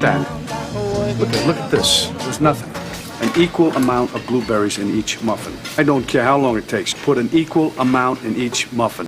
that. Look at this. There's nothing. An equal amount of blueberries in each muffin. I don't care how long it takes. Put an equal amount in each muffin.